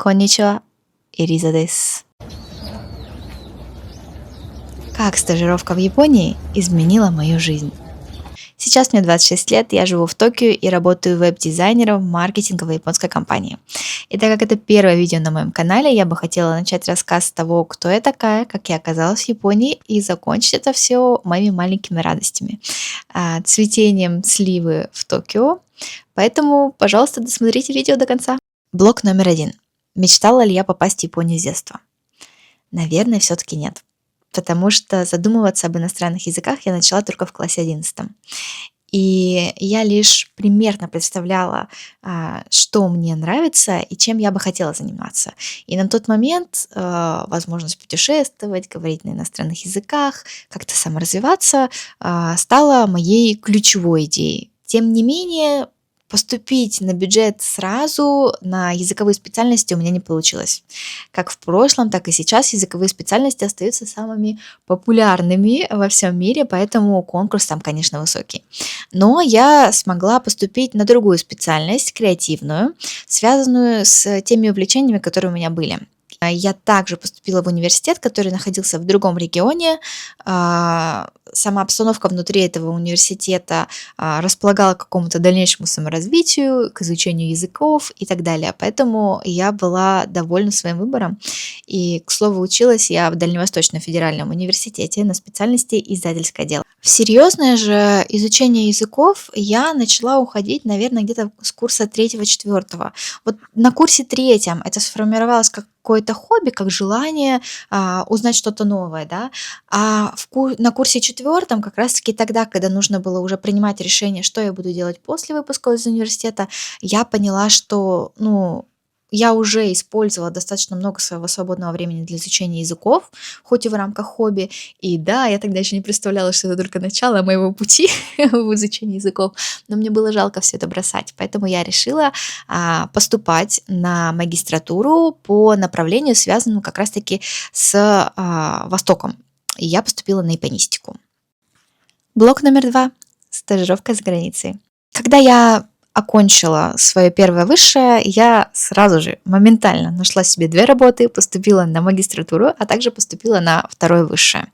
Конничева, Ириза дес. Как стажировка в Японии изменила мою жизнь? Сейчас мне 26 лет, я живу в Токио и работаю веб-дизайнером в маркетинговой японской компании. И так как это первое видео на моем канале, я бы хотела начать рассказ с того, кто я такая, как я оказалась в Японии, и закончить это все моими маленькими радостями. Цветением сливы в Токио. Поэтому, пожалуйста, досмотрите видео до конца. Блок номер один. Мечтала ли я попасть в Японию с детства? Наверное, все-таки нет. Потому что задумываться об иностранных языках я начала только в классе 11. И я лишь примерно представляла, что мне нравится и чем я бы хотела заниматься. И на тот момент возможность путешествовать, говорить на иностранных языках, как-то саморазвиваться стала моей ключевой идеей. Тем не менее, поступить на бюджет сразу на языковые специальности у меня не получилось. Как в прошлом, так и сейчас языковые специальности остаются самыми популярными во всем мире, поэтому конкурс там, конечно, высокий. Но я смогла поступить на другую специальность, креативную, связанную с теми увлечениями, которые у меня были. Я также поступила в университет, который находился в другом регионе. Сама обстановка внутри этого университета располагала к какому-то дальнейшему саморазвитию, к изучению языков и так далее. Поэтому я была довольна своим выбором. И, к слову, училась я в Дальневосточном федеральном университете на специальности издательское дело. В серьезное же изучение языков я начала уходить, наверное, где-то с курса 3-4. Вот на курсе 3 это сформировалось как какое-то хобби, как желание узнать что-то новое, да. На курсе 4 как раз-таки тогда, когда нужно было уже принимать решение, что я буду делать после выпуска из университета, я поняла, что, я уже использовала достаточно много своего свободного времени для изучения языков, хоть и в рамках хобби. И да, я тогда еще не представляла, что это только начало моего пути в изучении языков, но мне было жалко все это бросать. Поэтому я решила поступать на магистратуру по направлению, связанному как раз-таки с Востоком. И я поступила на японистику. Блок номер 2. Стажировка за границей. Когда я окончила свое первое высшее, я сразу же моментально нашла себе 2 работы, поступила на магистратуру, а также поступила на второе высшее.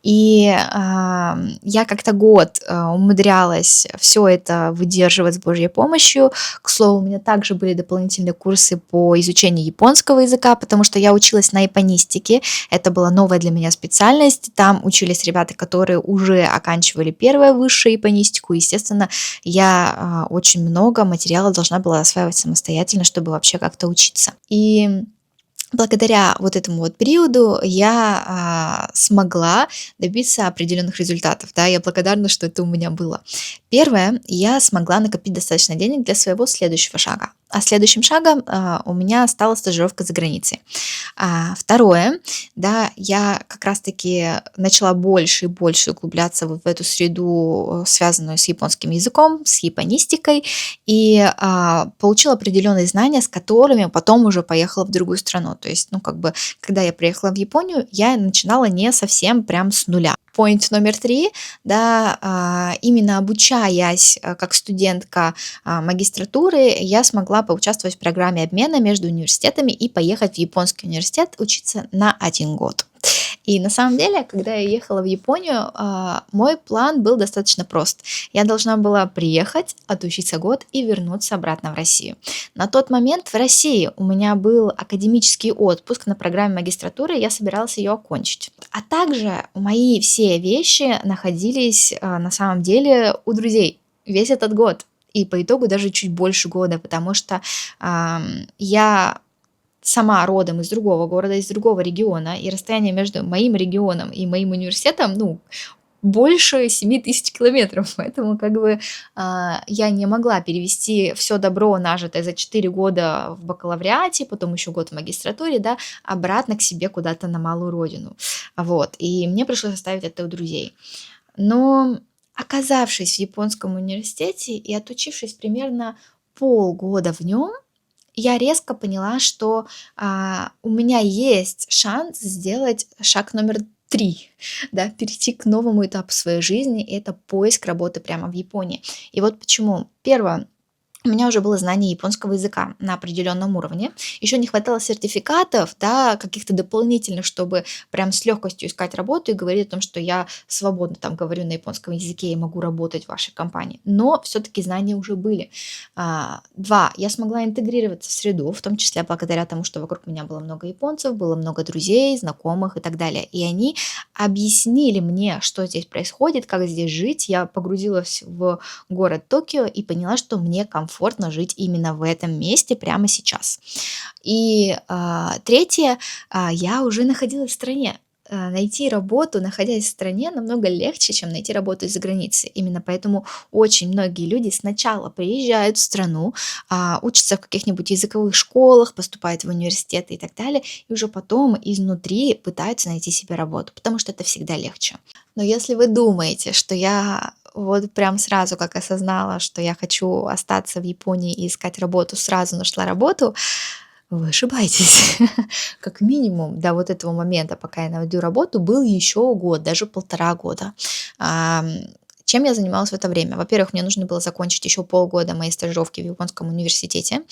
И я как-то год умудрялась все это выдерживать с Божьей помощью. К слову, у меня также были дополнительные курсы по изучению японского языка, потому что я училась на японистике. Это была новая для меня специальность. Там учились ребята, которые уже оканчивали первое высшее японистику. Естественно, я очень много материала должна была осваивать самостоятельно, чтобы вообще как-то учиться. И благодаря вот этому вот периоду я смогла добиться определенных результатов. Да, я благодарна, что это у меня было. Первое, я смогла накопить достаточно денег для своего следующего шага. А следующим шагом у меня стала стажировка за границей. Второе, да, я как раз-таки начала больше и больше углубляться в эту среду, связанную с японским языком, с японистикой, и получила определенные знания, с которыми потом уже поехала в другую страну. То есть, когда я приехала в Японию, я начинала не совсем прям с нуля. Point номер 3, да, именно обучаясь как студентка магистратуры, я смогла поучаствовать в программе обмена между университетами и поехать в японский университет учиться на 1 год. И на самом деле, когда я ехала в Японию, мой план был достаточно прост. Я должна была приехать, отучиться год и вернуться обратно в Россию. На тот момент в России у меня был академический отпуск на программе магистратуры, и я собиралась ее окончить. А также мои все вещи находились на самом деле у друзей весь этот год. И по итогу даже чуть больше года, потому что я сама родом из другого города, из другого региона, и расстояние между моим регионом и моим университетом, больше 7000 километров. Поэтому я не могла перевести все добро, нажитое за 4 года в бакалавриате, потом еще год в магистратуре, да, обратно к себе куда-то на малую родину. Вот. И мне пришлось оставить это у друзей. Но оказавшись в японском университете и отучившись примерно полгода в нем, я резко поняла, что у меня есть шанс сделать шаг номер 3, да, перейти к новому этапу своей жизни, и это поиск работы прямо в Японии. И вот почему. Первое, у меня уже было знание японского языка на определенном уровне. Еще не хватало сертификатов, да, каких-то дополнительных, чтобы прям с легкостью искать работу и говорить о том, что я свободно там говорю на японском языке и могу работать в вашей компании. Но все-таки знания уже были. Два, я смогла интегрироваться в среду, в том числе благодаря тому, что вокруг меня было много японцев, было много друзей, знакомых и так далее. И они объяснили мне, что здесь происходит, как здесь жить. Я погрузилась в город Токио и поняла, что мне комфортно жить именно в этом месте прямо сейчас. И третье, я уже находилась в стране. Найти работу, находясь в стране, намного легче, чем найти работу из-за границы. Именно поэтому очень многие люди сначала приезжают в страну, учатся в каких-нибудь языковых школах, поступают в университеты и так далее, и уже потом изнутри пытаются найти себе работу, потому что это всегда легче. Но если вы думаете, что я вот прям сразу, как осознала, что я хочу остаться в Японии и искать работу, сразу нашла работу, вы ошибаетесь. Как минимум до вот этого момента, пока я найду работу, был еще год, даже 1,5 года. Ам, Чем я занималась в это время? Во-первых, мне нужно было закончить еще полгода моей стажировки в японском университете,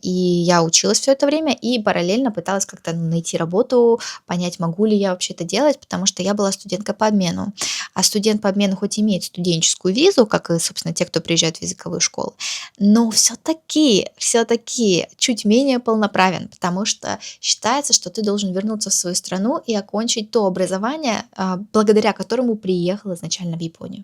и я училась все это время и параллельно пыталась как-то найти работу, понять, могу ли я вообще это делать, потому что я была студенткой по обмену. А студент по обмену хоть имеет студенческую визу, как и, собственно, те, кто приезжает в языковые школы, но все-таки чуть менее полноправен, потому что считается, что ты должен вернуться в свою страну и окончить то образование, благодаря которому приехал изначально в Японию.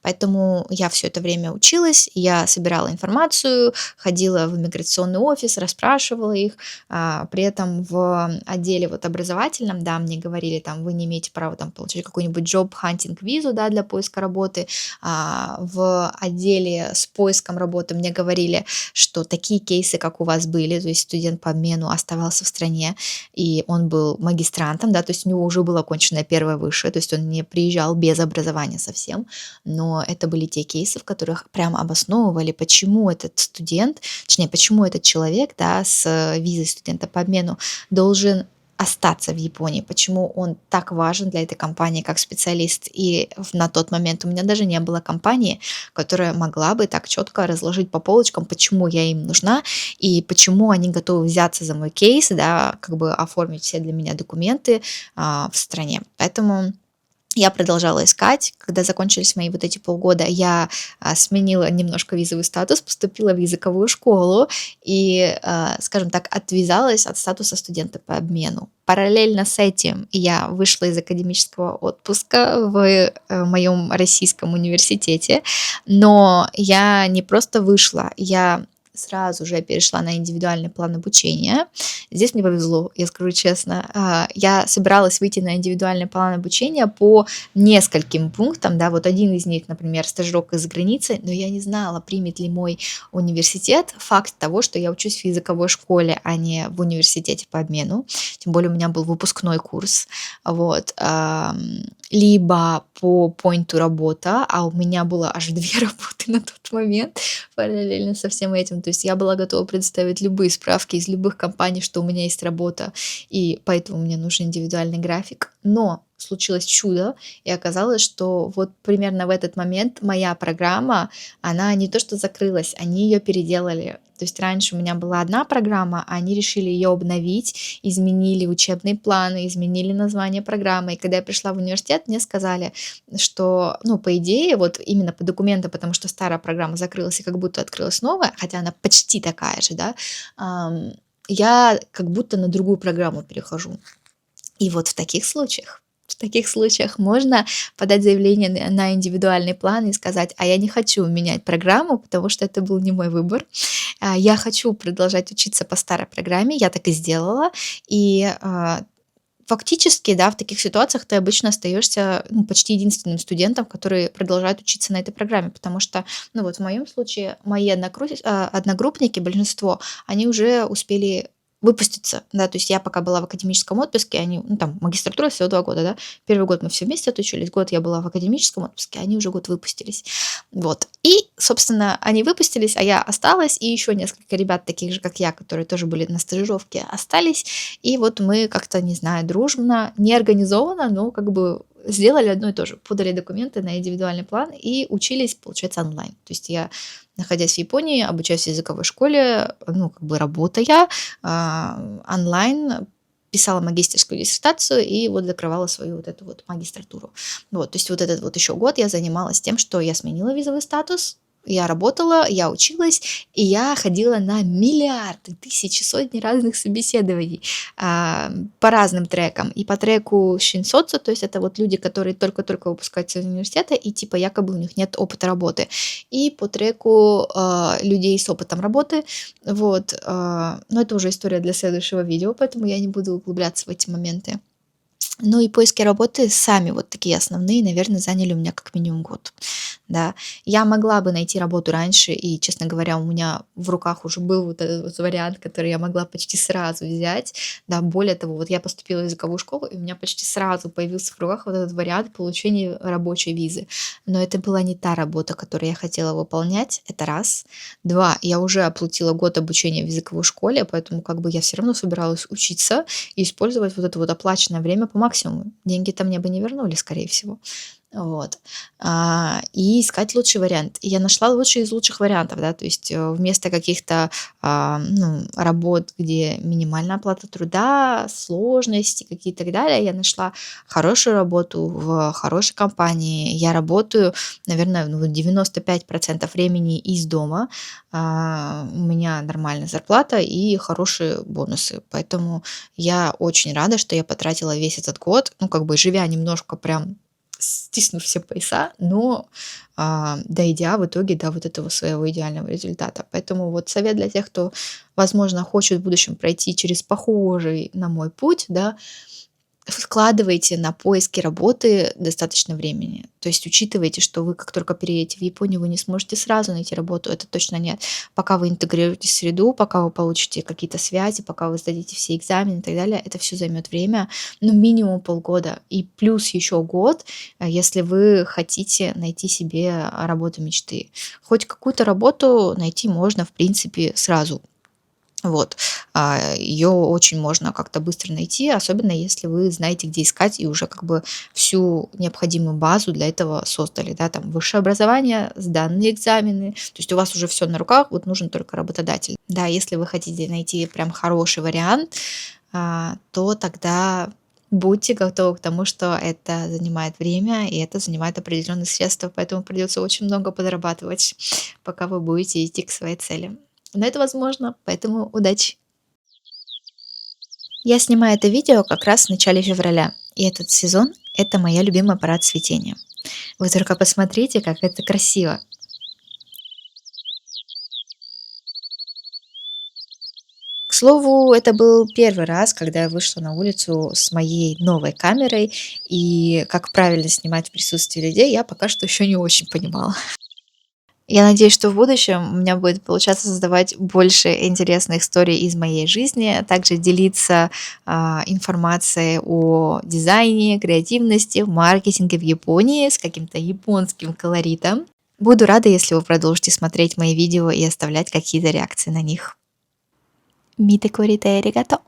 Поэтому я все это время училась, я собирала информацию, ходила в иммиграционный офис, расспрашивала их. При этом в отделе вот образовательном, да, мне говорили, там, вы не имеете права там получить какую-нибудь job-hunting визу, да, для поиска работы. В отделе с поиском работы мне говорили, что такие кейсы, как у вас были, то есть студент по обмену оставался в стране, и он был магистрантом, да, то есть у него уже было оконченное первое высшее, то есть он не приезжал без образования совсем, но это были те кейсы, в которых прям обосновывали, почему этот студент, точнее, почему этот человек, да, с визой студента по обмену должен остаться в Японии, почему он так важен для этой компании как специалист. И на тот момент у меня даже не было компании, которая могла бы так четко разложить по полочкам, почему я им нужна и почему они готовы взяться за мой кейс, да, как бы оформить все для меня документы в стране. Поэтому я продолжала искать. Когда закончились мои вот эти полгода, я сменила немножко визовый статус, поступила в языковую школу и, скажем так, отвязалась от статуса студента по обмену. Параллельно с этим я вышла из академического отпуска в моем российском университете, но я не просто вышла, я сразу же перешла на индивидуальный план обучения. Здесь мне повезло, я скажу честно. Я собиралась выйти на индивидуальный план обучения по нескольким пунктам, да, вот один из них, например, стажировка за границей, но я не знала, примет ли мой университет факт того, что я учусь в языковой школе, а не в университете по обмену. Тем более у меня был выпускной курс, вот. Либо по поинту работа, а у меня было аж 2 работы на тот момент параллельно со всем этим. То есть я была готова предоставить любые справки из любых компаний, что у меня есть работа, и поэтому мне нужен индивидуальный график. Но случилось чудо, и оказалось, что вот примерно в этот момент моя программа, она не то что закрылась, они ее переделали. То есть раньше у меня была одна программа, а они решили ее обновить, изменили учебные планы, изменили название программы. И когда я пришла в университет, мне сказали, что, ну, по идее, вот именно по документам, потому что старая программа закрылась и как будто открылась новая, хотя она почти такая же, да, я как будто на другую программу перехожу. И вот в таких случаях можно подать заявление на индивидуальный план и сказать, а я не хочу менять программу, потому что это был не мой выбор. Я хочу продолжать учиться по старой программе, я так и сделала. И фактически, да, в таких ситуациях ты обычно остаешься, ну, почти единственным студентом, который продолжает учиться на этой программе, потому что, ну, вот в моем случае мои одногруппники, большинство, они уже успели выпуститься, да, то есть я пока была в академическом отпуске, они, ну, там, магистратура всего 2 года, да, первый год мы все вместе отучились, год я была в академическом отпуске, они уже год выпустились, вот, и, собственно, они выпустились, а я осталась, и еще несколько ребят, таких же, как я, которые тоже были на стажировке, остались, и вот мы как-то, не знаю, дружно, не организованно, но как бы сделали одно и то же. Подали документы на индивидуальный план и учились, получается, онлайн. То есть я, находясь в Японии, обучаюсь в языковой школе, ну, как бы работая онлайн, писала магистерскую диссертацию и вот закрывала свою вот эту вот магистратуру. Вот, то есть вот этот вот еще год я занималась тем, что я сменила визовый статус, я работала, я училась, и я ходила на миллиарды, тысячи, сотни разных собеседований по разным трекам. И по треку Шинсоцу, то есть это вот люди, которые только-только выпускаются из университета, и типа якобы у них нет опыта работы. И по треку людей с опытом работы. Вот. Но это уже история для следующего видео, поэтому я не буду углубляться в эти моменты. Ну и поиски работы сами вот такие основные, наверное, заняли у меня как минимум год. Да, я могла бы найти работу раньше, и, честно говоря, у меня в руках уже был вот этот вот вариант, который я могла почти сразу взять. Да, более того, вот я поступила в языковую школу, и у меня почти сразу появился в руках вот этот вариант получения рабочей визы. Но это была не та работа, которую я хотела выполнять, это раз. Два, я уже оплатила год обучения в языковой школе, поэтому как бы я все равно собиралась учиться и использовать вот это вот оплаченное время по максимуму. Деньги-то мне бы не вернули, скорее всего. Вот. И искать лучший вариант. И я нашла лучший из лучших вариантов, да, то есть вместо каких-то ну, работ, где минимальная оплата труда, сложности какие-то и так далее, я нашла хорошую работу в хорошей компании. Я работаю, наверное, ну, 95% времени из дома. У меня нормальная зарплата и хорошие бонусы. Поэтому я очень рада, что я потратила весь этот год, ну, как бы живя немножко прям стиснув все пояса, но дойдя в итоге до вот этого своего идеального результата. Поэтому вот совет для тех, кто, возможно, хочет в будущем пройти через похожий на мой путь, да, вкладывайте на поиски работы достаточно времени. То есть учитывайте, что вы как только переедете в Японию, вы не сможете сразу найти работу, это точно нет. Пока вы интегрируетесь в среду, пока вы получите какие-то связи, пока вы сдадите все экзамены и так далее, это все займет время, ну, минимум полгода. И плюс еще год, если вы хотите найти себе работу мечты. Хоть какую-то работу найти можно, в принципе, сразу. Вот. Ее очень можно как-то быстро найти, особенно если вы знаете, где искать, и уже как бы всю необходимую базу для этого создали, да, там высшее образование, сданные экзамены, то есть у вас уже все на руках, вот нужен только работодатель. Да, если вы хотите найти прям хороший вариант, то тогда будьте готовы к тому, что это занимает время, и это занимает определенные средства, поэтому придется очень много подрабатывать, пока вы будете идти к своей цели. Но это возможно, поэтому удачи! Я снимаю это видео как раз в начале февраля, и этот сезон — это моя любимая пора цветения. Вы только посмотрите, как это красиво. К слову, это был первый раз, когда я вышла на улицу с моей новой камерой, и как правильно снимать в присутствии людей, я пока что еще не очень понимала. Я надеюсь, что в будущем у меня будет получаться создавать больше интересных историй из моей жизни, а также делиться информацией о дизайне, креативности, маркетинге в Японии с каким-то японским колоритом. Буду рада, если вы продолжите смотреть мои видео и оставлять какие-то реакции на них. Мите курите, аригато!